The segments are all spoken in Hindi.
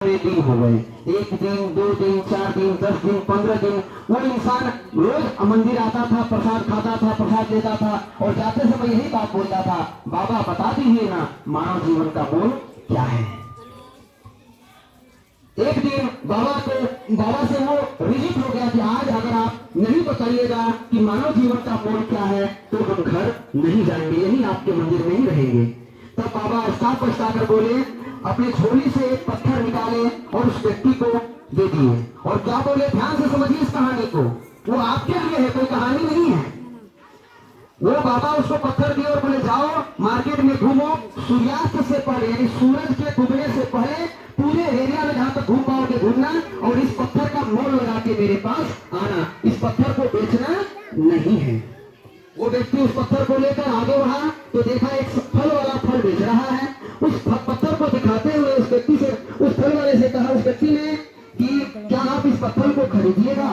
दिन हो गए, 1 दिन 2 दिन 4 दिन 10 दिन 15 दिन, वो इंसान रोज मंदिर आता था, प्रसाद खाता था, प्रसाद लेता था और जाते समय यही बात बोलता था, बाबा बता दीजिए ना मानव जीवन का मोल क्या है। एक दिन बाबा से वो रिजिट हो गया कि आज अगर आप नहीं बताइएगा कि मानव जीवन का मोल क्या है तो हम घर नहीं जाएंगे, यही आपके मंदिर में ही रहेंगे। तब बाबा साफ पछता कर बोले, अपनी झोली से एक पत्थर निकाले और उस व्यक्ति को दे दिए। और क्या बोले, ध्यान से समझिए इस कहानी को, वो आपके लिए है, कोई कहानी नहीं है। वो बाबा उसको पत्थर दिए और बोले जाओ मार्केट में घूमो, सूर्यास्त से पहले यानी सूरज के डूबने से पहले पूरे एरिया में जहां तक घूम पाओगे घूमना और इस पत्थर का मोल लगा के मेरे पास आना, इस पत्थर को बेचना नहीं है। वो व्यक्ति उस पत्थर को लेकर आगे बढ़ा तो देखा एक फल वाला फल बेच रहा है। उस पत्थर को दिखाते हुए उस व्यक्ति से, उस फल वाले से कहा उस व्यक्ति ने कि क्या आप इस पत्थर को खरीदिएगा।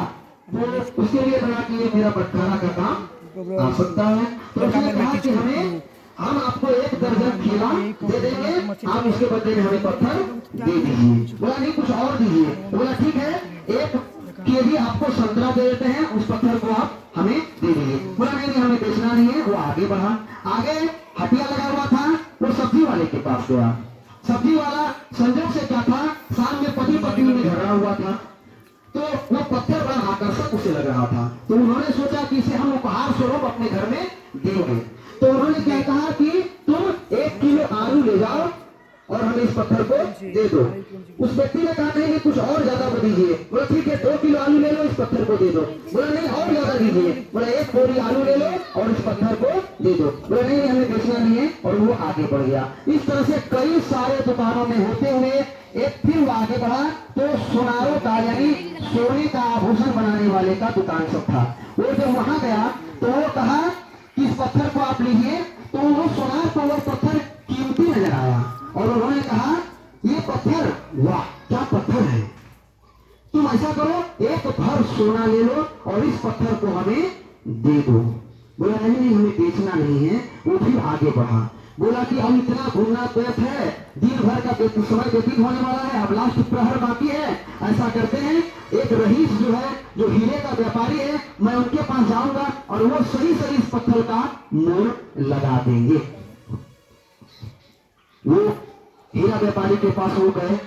वो उसके लिए बना कि ये मेरा बटखारा का काम आ सकता है। तो उसने कहा कि हम आपको 1 दर्जन केला दे देंगे, आप उसके बदले में हमें पत्थर दे दीजिए। बोला नहीं कुछ और दीजिए। बोला ठीक है 1 केजी आपको संतरा दे देते हैं, उस पत्थर को आप हमें दे दीजिए। बोला नहीं हमें बेचना नहीं है। वो आगे बढ़ा, आगे हटिया लगा हुआ था, वो सब्जी वाले के पास गया। सब्जी वाला संजोग से क्या था, शाम में पति पत्नी में झगड़ा हुआ था, तो वो पत्थर बड़ा आकर्षक उसे लग रहा था। तो उन्होंने सोचा कि इसे हम उपहार स्वरूप अपने घर में देंगे। तो उन्होंने क्या कहा कि तुम 1 किलो आलू ले जाओ और हमें इस पत्थर को दे दो। उस व्यक्ति ने कहा नहीं कुछ और ज्यादा दीजिए। बोला ठीक है 2 किलो आलू ले लो, इस पत्थर को दे दो। बोला नहीं और ज्यादा दीजिए। बोला 1 बोरी आलू ले लो और इस पत्थर को दे दो। बोला नहीं हमें बेचना नहीं है। और वो आगे बढ़ गया। इस तरह से कई सारे दुकानों में होते हुए एक फिर वो आगे बढ़ा तो सोनारों का यानी सोने का आभूषण बनाने वाले का दुकान सब था। वो जब वहां गया तो वो कहा कि इस पत्थर को आप लीजिए। तो वो सोनार को वो पत्थर कीमती नजर आया और उन्होंने कहा ये पत्थर वाह क्या पत्थर है, तुम ऐसा करो 1 भर सोना ले लो और इस पत्थर को हमें दे दो। बोला नहीं हमें बेचना नहीं है। वो फिर आगे बढ़ा, बोला कि अब इतना घूमना व्यर्थ है, दिन भर का समय व्यतीत होने वाला है, अब लास्ट प्रहर बाकी है। ऐसा करते हैं एक रईस जो है, जो हीरे का व्यापारी है, मैं उनके पास जाऊंगा और वो सही सही इस पत्थर का मोल लगा देंगे। वो हीरा व्यापारी के पास हो गए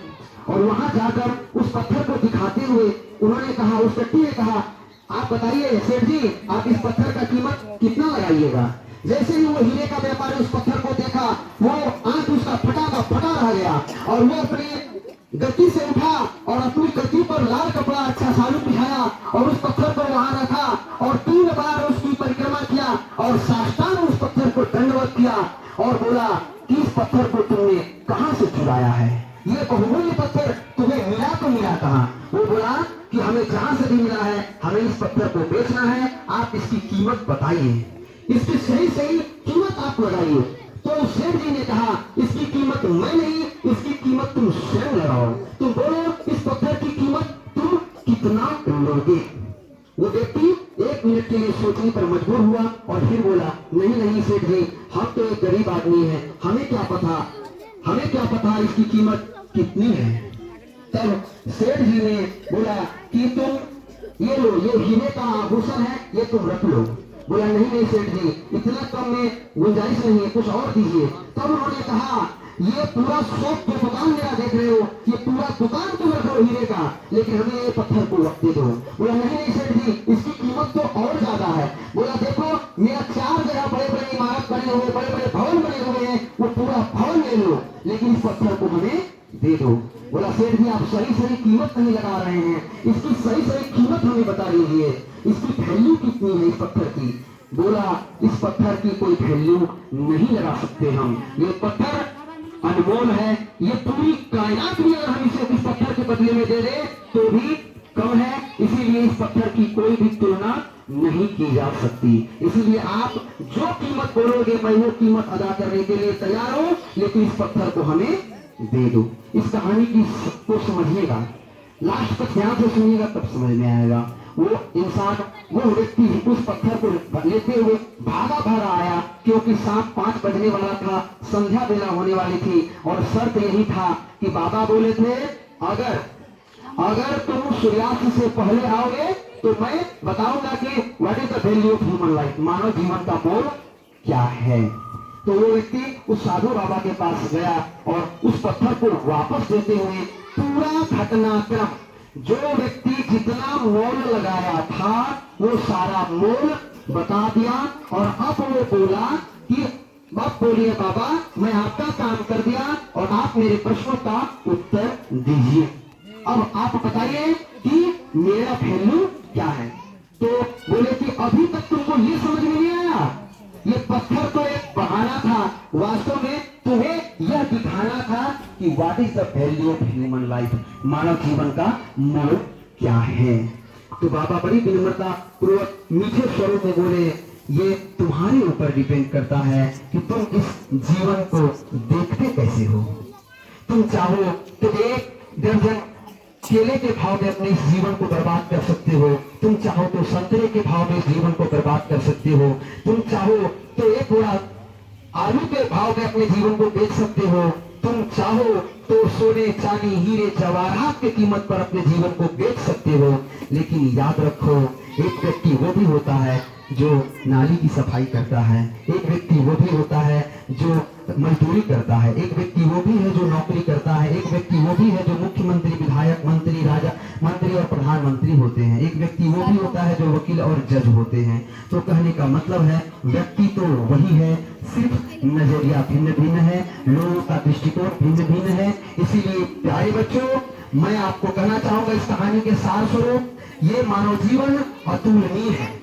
और वहां जाकर उस पत्थर को दिखाते हुए उन्होंने कहा, उस व्यक्ति ने कहा आप बताइए सेठ जी आप इस पत्थर का कीमत कितना लगाइएगा। जैसे ही वो हीरे का व्यापारी उस पत्थर को देखा वो आंख उसका फटा रह गया और वो अपनी गति से उठा और अपनी गति पर लाल कपड़ा अच्छा सालू पिछाया और उस पत्थर को वहां रखा और 3 बार उसकी परिक्रमा किया और साष्टांग उस पत्थर को दंडवत किया और बोला कि इस पत्थर को तुमने कहां से चुराया है, ये बहुमूल्य पत्थर तुम्हें मिला तो मिला कहां। वो बोला कि हमें जहां से भी मिला है हमें इस पत्थर को बेचना है, आप इसकी कीमत बताइए, इसकी सही कीमत आप लगाइए। तो सेठ जी ने कहा इसकी कीमत मैं नहीं, इसकी कीमत तुम स्वयं लगाओ, तुम बोलो इस पत्थर की कीमत तुम कितना लोगे। वो व्यक्ति 1 मिनट के लिए सोचने पर मजबूर हुआ और फिर बोला नहीं सेठ जी हम तो एक गरीब आदमी है, हमें क्या पता इसकी कीमत कितनी है। तब सेठ जी ने बोला कि तुम ये लो, ये हीरे का आभूषण है, ये तुम रख लो। बोला नहीं सेठ जी इतना कम में गुंजाइश नहीं है, कुछ और दीजिए। तब उन्होंने कहा ये पूरा शॉप जो दुकान मेरा देख रहे हो ये पूरा दुकान तुम रखो हीरे का, लेकिन हमें ये पत्थर को रख दे दो। बोला नहीं सेठ जी इसकी कीमत तो और ज्यादा है। बोला देखो मेरा 4 जगह बड़े इमारत बने हुए, बड़े भवन बने हुए हैं, वो पूरा भवन ले लो लेकिन इस पत्थर को हमें दे दो। बोला सेठ जी आप सही कीमत नहीं लगा रहे हैं, इसकी सही कीमत हमें बता दीजिए, इसकी वैल्यू कितनी है इस पत्थर की। बोला इस पत्थर की कोई वैल्यू नहीं लगा सकते हम, ये पत्थर अनमोल है, ये पूरी कायनात भी अगर हम इसे इस पत्थर के बदले में दे दे तो भी कम है, इसीलिए इस पत्थर की कोई भी तुलना नहीं की जा सकती। इसीलिए आप जो कीमत बोलोगे मैं वो कीमत अदा करने के लिए तैयार हूं, लेकिन इस पत्थर को हमें दे दो। इस कहानी को समझिएगा, लास्ट तक ध्यान से सुनिएगा तब समझ में आएगा। वो इंसान, वो व्यक्ति उस पत्थर को लेते हुए भागा आया क्योंकि शाम 5 बजने वाला था, संध्या बेला होने वाली थी और शर्त यही था कि बाबा बोले थे अगर अगर तुम सूर्यास्त से पहले आओगे तो मैं बताऊंगा कि what is the value of human life, मानव जीवन का मोल क्या है। तो वो व्यक्ति उस साधु बाबा के पास गया और उस पत्थर को वापस देते हुए पूरा घटनाक्रम, जो व्यक्ति जितना मोल लगाया था वो सारा मोल बता दिया। और अब वो बोला कि अब बोलिए बाबा, मैं आपका काम कर दिया और आप मेरे प्रश्नों का उत्तर दीजिए। अब आप बताइए कि मेरा वैल्यू क्या है। तो बोले कि अभी तक तुमको ये समझ में नहीं आया, ये पत्थर तो एक बहाना था, वास्तव में तुम्हें यह दिखाना था कि what is the value of human life, मानव जीवन का मोल क्या है। तो बाबा बड़ी विनम्रता पूर्वक मीठे स्वरों में बोले, ये तुम्हारे ऊपर डिपेंड करता है कि तुम इस जीवन को देखते कैसे हो। तुम चाहो तो एक दर्जन केले के भाव में अपने इस जीवन को बर्बाद कर सकते हो, तुम चाहो तो संतरे के भाव में इस जीवन को बर्बाद कर सकते हो, तुम चाहो तो एक बोरा आलू के भाव में अपने जीवन को बेच सकते हो, तुम चाहो तो सोने चांदी हीरे जवाहरात की कीमत पर अपने जीवन को बेच सकते हो। लेकिन याद रखो, एक व्यक्ति वो भी होता है जो नाली की सफाई करता है, एक व्यक्ति वो भी होता है जो मजदूरी करता है, एक व्यक्ति वो भी है जो नौकरी करता है, एक व्यक्ति वो भी है जो मुख्यमंत्री, विधायक, मंत्री, राजा मंत्री और प्रधानमंत्री होते हैं, एक व्यक्ति वो भी होता है जो वकील और जज होते हैं। तो कहने का मतलब है व्यक्ति तो वही है, सिर्फ नजरिया भिन्न भिन्न है, लोगों का दृष्टिकोण भिन्न भिन्न है। इसीलिए प्यारे बच्चों, मैं आपको कहना चाहूंगा इस कहानी के सार स्वरूप, ये मानव जीवन अतुलनीय है।